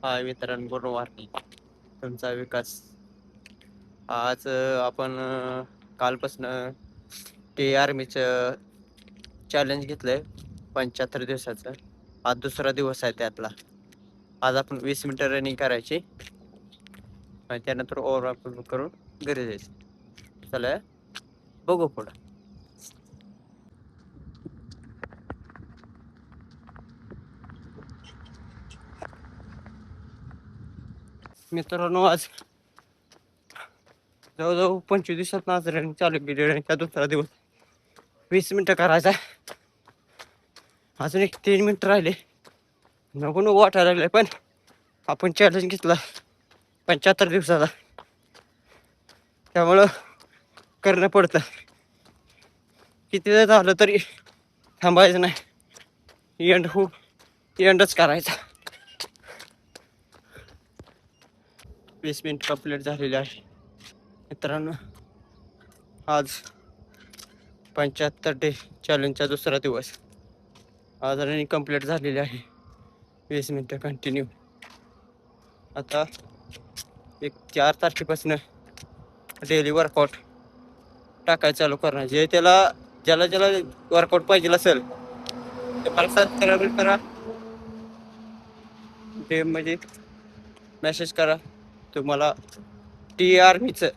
हाय मित्रांनो, वारणी तुमचा विकास. आज आपण कालपासनं टी आर्मीचं चॅलेंज घेतलंय 75 दिवसाचं. आज दुसरा दिवस आहे त्यातला. आज आपण 20 मिनिटं रनिंग करायची आणि त्यानंतर ओव्हरऑल करून घरी जायचं. चला बघू पुढं. मित्रांनो, आज जवळजवळ 25 दिवसात आज रनिंग चालू केली. रनिंगचा दुसरा दिवस 20 मिनिटं करायचा. अजून एक 3 मिनिटं राहिले. नको नको वाटायला लागले, पण आपण चॅलेंज घेतला 75 दिवसाचा, त्यामुळं करणं पडतं. किती वेळ झालं तरी थांबायचं नाही, एंडच करायचा. 20 मिनिट कंप्लीट झालेले आहे मित्रांनो. आज 75 डे चॅलेंजचा दुसरा दिवस. आज रनिंग कंप्लीट झालेली आहे 20 मिनिटं कंटिन्यू. आता 4 तारखेपासून डेली वर्कआउट टाकायचं चालू करणार. ज्याला वर्कआउट पाहिजे असेल ते मला करा, ते म्हणजे मेसेज करा. तुम्हाला टी आर्मीचं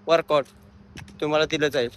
वर्कआउट तुम्हाला दिलं जाईल.